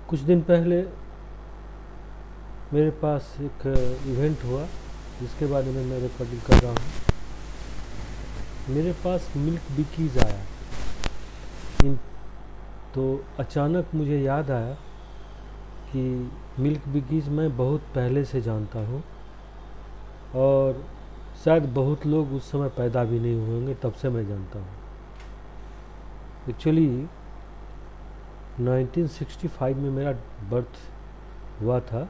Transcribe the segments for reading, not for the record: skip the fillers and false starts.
कुछ दिन पहले मेरे पास एक इवेंट हुआ जिसके बारे में मैं रिकॉर्डिंग कर रहा हूँ। मेरे पास मिल्क बिकीज़ आया इन तो अचानक मुझे याद आया कि मिल्क बिकीज़ मैं बहुत पहले से जानता हूँ और शायद बहुत लोग उस समय पैदा भी नहीं हुए होंगे, तब से मैं जानता हूँ। एक्चुअली 1965 में मेरा बर्थ हुआ था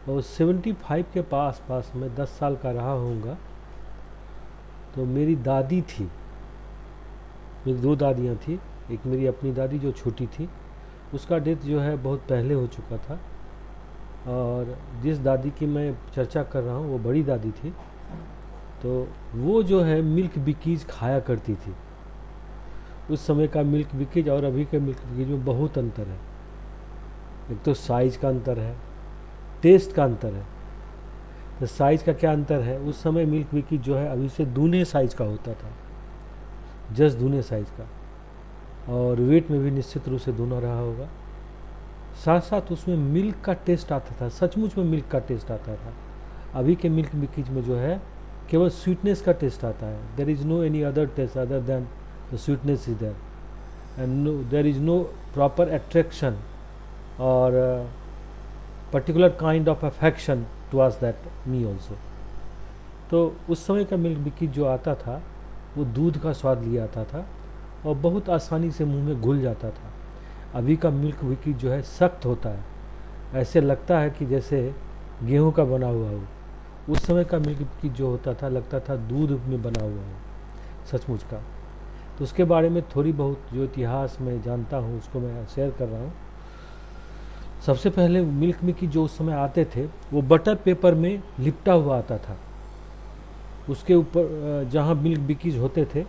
और 75 के पास मैं 10 साल का रहा होऊंगा। तो मेरी दादी थी, मेरी दो दादियाँ थी। एक मेरी अपनी दादी जो छोटी थी, उसका डेथ जो है बहुत पहले हो चुका था, और जिस दादी की मैं चर्चा कर रहा हूँ वो बड़ी दादी थी। तो वो जो है मिल्क बिकीज़ खाया करती थी। उस समय का मिल्क बिकीज़ और अभी के मिल्क बिकीज़ में बहुत अंतर है। एक तो साइज़ का अंतर है, टेस्ट का अंतर है। तो साइज़ का क्या अंतर है, उस समय मिल्क बिकीज़ जो है अभी से दूने साइज़ का होता था, जस्ट दूने साइज़ का, और वेट में भी निश्चित रूप से दूना रहा होगा। साथ साथ उसमें मिल्क का टेस्ट आता था, सचमुच में मिल्क का टेस्ट आता था। अभी के मिल्क बिकीज़ में जो है केवल स्वीटनेस का टेस्ट आता है। There is no any other taste other than the sweetness is there, and there is no proper attraction और particular kind of affection towards that me also. तो उस समय का मिल्क बिकीज़ जो आता था वो दूध का स्वाद लिया आता था और बहुत आसानी से मुंह में घुल जाता था। अभी का मिल्क बिकीज़ जो है सख्त होता है, ऐसे लगता है कि जैसे गेहूं का बना हुआ हो। उस समय का मिल्क बिकीज़ जो होता था लगता था दूध में बना हुआ हो, सचमुच का। तो उसके बारे में थोड़ी बहुत जो इतिहास मैं जानता हूँ उसको मैं शेयर कर रहा हूँ। सबसे पहले मिल्क बिकीज़ जो उस समय आते थे वो बटर पेपर में लिपटा हुआ आता था। उसके ऊपर जहाँ मिल्क बिकीज़ होते थे,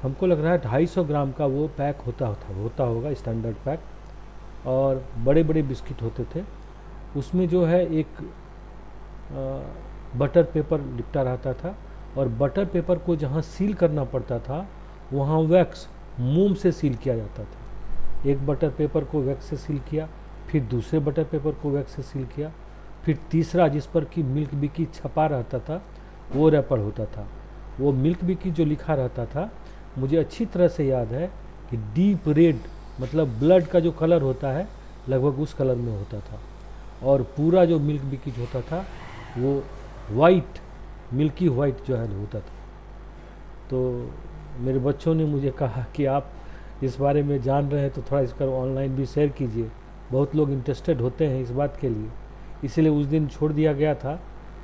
हमको लग रहा है 250 ग्राम का वो पैक होता होगा, स्टैंडर्ड पैक, और बड़े बड़े बिस्किट होते थे। उसमें जो है एक बटर पेपर लिपटा रहता था, और बटर पेपर को जहाँ सील करना पड़ता था वहाँ वैक्स मोम से सील किया जाता था। एक बटर पेपर को वैक्स से सील किया, फिर दूसरे बटर पेपर को वैक्स से सील किया, फिर तीसरा जिस पर कि मिल्क बिकीज़ छपा रहता था वो रैपर होता था। वो मिल्क बिकीज़ जो लिखा रहता था, मुझे अच्छी तरह से याद है कि डीप रेड, मतलब ब्लड का जो कलर होता है लगभग उस कलर में होता था, और पूरा जो मिल्क बिकीज़ होता था वो वाइट, मिल्की वाइट जो है होता था। तो मेरे बच्चों ने मुझे कहा कि आप इस बारे में जान रहे हैं तो थोड़ा इसका ऑनलाइन भी शेयर कीजिए, बहुत लोग इंटरेस्टेड होते हैं इस बात के लिए। इसीलिए उस दिन छोड़ दिया गया था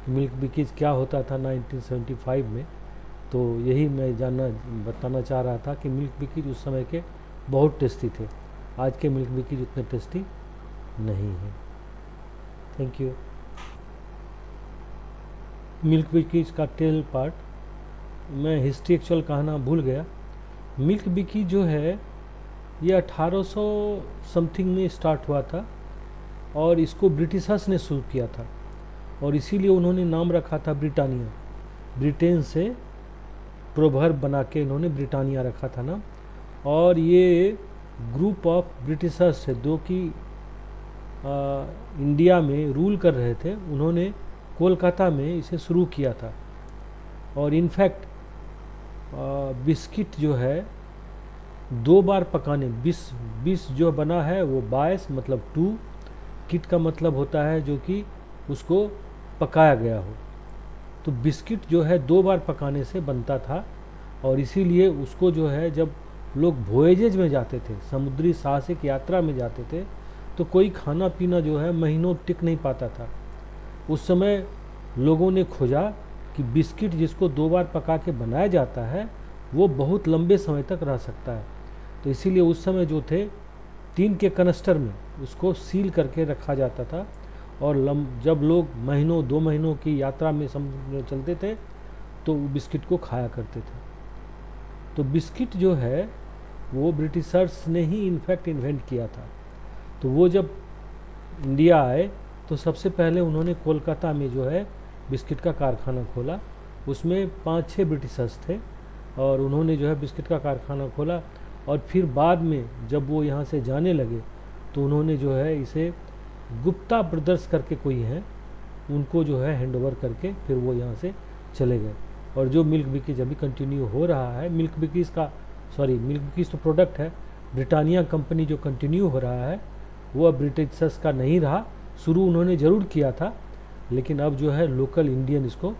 कि मिल्क बिकीज़ क्या होता था 1975 में। तो यही मैं बताना चाह रहा था कि मिल्क बिकीज़ उस समय के बहुत टेस्टी थे। आज के मिल्क बिकीज़ उतने टेस्टी नहीं हैं। Thank you. मिल्क बिकीज़ का टेल पार्ट, मैं हिस्ट्री एक्चुअल कहना भूल गया। मिल्क बिकीज़ जो है ये 1800 समथिंग में स्टार्ट हुआ था, और इसको ब्रिटिशर्स ने शुरू किया था, और इसीलिए उन्होंने नाम रखा था ब्रिटानिया। ब्रिटेन से प्रोवर्ब बना के इन्होंने ब्रिटानिया रखा था ना। और ये ग्रुप ऑफ ब्रिटिशर्स थे जो कि इंडिया में रूल कर रहे थे। उन्होंने कोलकाता में इसे शुरू किया था, और इनफैक्ट बिस्किट जो है 2 बार पकाने, 20 जो बना है वो 22 मतलब 2 किट का मतलब होता है जो कि उसको पकाया गया हो। तो बिस्किट जो है 2 बार पकाने से बनता था, और इसीलिए उसको जो है जब लोग वोएजेज में जाते थे, समुद्री साहसिक यात्रा में जाते थे, तो कोई खाना पीना जो है महीनों टिक नहीं पाता था। उस समय लोगों ने खोजा कि बिस्किट जिसको 2 बार पका के बनाया जाता है वो बहुत लंबे समय तक रह सकता है। तो इसीलिए उस समय जो थे टीन के कनस्टर में उसको सील करके रखा जाता था, और जब लोग महीनों 2 महीनों की यात्रा में समुद्र में चलते थे तो बिस्किट को खाया करते थे। तो बिस्किट जो है वो ब्रिटिशर्स ने ही इनफैक्ट इन्वेंट किया था। तो वो जब इंडिया आए तो सबसे पहले उन्होंने कोलकाता में जो है बिस्किट का कारखाना खोला। उसमें 5-6 ब्रिटिशर्स थे, और उन्होंने जो है बिस्किट का कारखाना खोला। और फिर बाद में जब वो यहाँ से जाने लगे तो उन्होंने जो है इसे गुप्ता ब्रदर्स करके कोई हैं, उनको जो है हैंड ओवर करके फिर वो यहाँ से चले गए। और जो मिल्क बिकीज अभी कंटिन्यू हो रहा है, मिल्क बिकीज तो प्रोडक्ट है, ब्रिटानिया कंपनी जो कंटिन्यू हो रहा है वो अब ब्रिटिशर्स का नहीं रहा। शुरू उन्होंने ज़रूर किया था, लेकिन अब जो है लोकल इंडियन इसको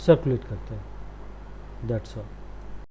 सर्कुलेट करते हैं। That's all.